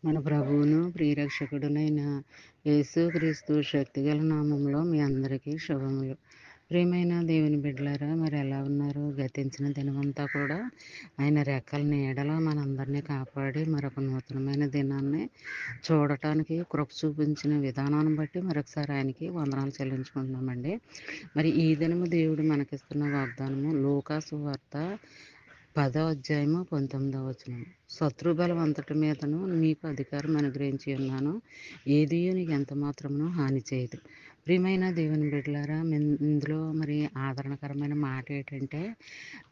మన ప్రభువును ప్రియరక్షకుడునైన యేసుక్రీస్తు శక్తిగల నామంలో మీ అందరికీ శుభములు. ప్రియమైన దేవుని బిడ్డలారా, మరి ఎలా ఉన్నారు? గతించిన దినమంతా కూడా ఆయన రెక్కల నీడలో మనందరినీ కాపాడి మరొక నూతనమైన దినాన్ని చూడటానికి కృప చూపించిన విధానాన్ని బట్టి మరొకసారి ఆయనకి వందనాలు చెల్లించుకుంటున్నామండి. మరి ఈ దినము దేవుడు మనకిస్తున్న వాగ్దానము లూకా సువార్త 10వ అధ్యాయము 19వ వచనం. శత్రుబలం అంతటి మీదను నీకు అధికారం అనుగ్రహించి ఉన్నాను, ఏదియూ నీకు ఎంత మాత్రమును హాని చేయదు. ప్రియమైన దేవుని బిడ్డలారా, ఇందులో మరి ఆదరణకరమైన మాట ఏంటంటే,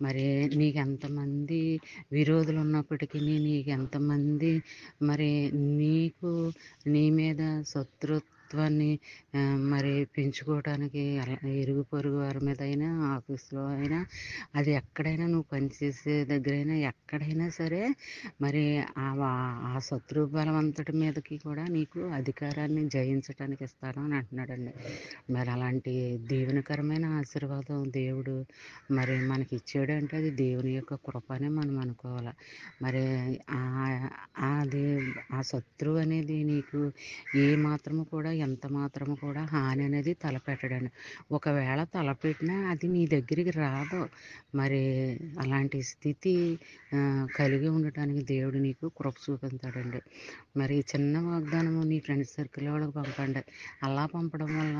మరి నీకెంతమంది విరోధులు ఉన్నప్పటికీ, నీకెంతమంది మరి నీకు నీ మీద శత్రుత్వాన్ని మరి పెంచుకోవడానికి ఇరుగు పొరుగు వారి మీద అయినా, ఆఫీస్లో అయినా, అది ఎక్కడైనా నువ్వు పనిచేసే దగ్గరైనా ఎక్కడైనా సరే, మరి ఆ శత్రు బలం అంతటి మీదకి కూడా నీకు అధికారాన్ని జయించడానికి ఇస్తాను అని అంటున్నాడండి. మరి అలాంటి దీవెనకరమైన ఆశీర్వాదం దేవుడు మరి మనకి ఇచ్చాడు అంటే అది దేవుని యొక్క కృపనే మనం అనుకోవాలి. మరి అది ఆ శత్రువు అనేది నీకు ఏ మాత్రము కూడా ఎంత మాత్రము కూడా హాని అనేది తలపెట్టడండి. ఒకవేళ తలపెట్టినా అది నీ దగ్గరికి రాదు. మరి అలాంటి స్థితి కలిగి ఉండటానికి దేవుడు నీకు కృప చూపించాడండి. మరి చిన్న వాగ్దానము నీ ఫ్రెండ్స్ సర్కిల్ వాళ్ళకి పంపండి. అలా పంపడం వల్ల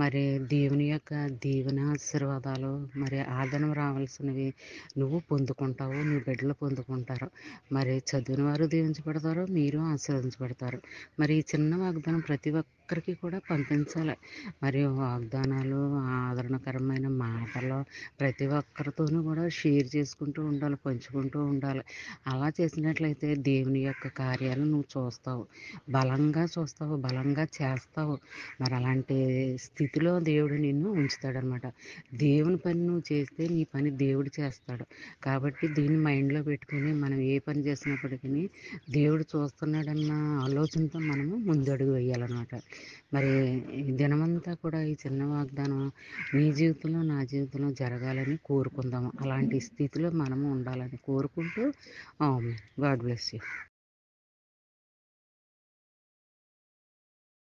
మరి దేవుని యొక్క దీవెన ఆశీర్వాదాలు మరి ఆదరణ రావాల్సినవి నువ్వు పొందుకుంటావు, నీ బిడ్డలు పొందుకుంటారు. మరి చదివిన వారు దీవించబడతారు, మీరు ఆశీర్వదించబడతారు. మరి ఈ చిన్న వాగ్దానం ప్రతి ఒక్కరికి కూడా పంపించాలి. మరి వాగ్దానాలు, ఆదరణకరమైన మాటలు ప్రతి ఒక్కరితోనూ కూడా షేర్ చేసుకుంటూ ఉండాలి, పంచుకుంటూ ఉండాలి. అలా చేసినట్లయితే దేవుని యొక్క కార్యాలు నువ్వు చూస్తావు, బలంగా చూస్తావు, బలంగా చేస్తావు. మరి అలాంటి స్థితిలో దేవుడు నిన్ను ఉంచుతాడనమాట. దేవుని పని నువ్వు చేస్తే నీ పని దేవుడు చేస్తాడు. కాబట్టి దీన్ని మైండ్లో పెట్టుకుని మనం ఏ పని చేసినప్పటికీ దేవుడు చూస్తున్నాడన్న ఆలోచనతో మనము ముందడుగు వేయాలన్నమాట. మరి ఈ దినమంతా కూడా ఈ చిన్న వాగ్దానం నీ జీవితంలో, నా జీవితంలో జరగాలని కోరుకుందాము. అలాంటి స్థితిలో మనము ఉండాలని కోరుకుంటూ గాడ్ బ్లెస్ యూ.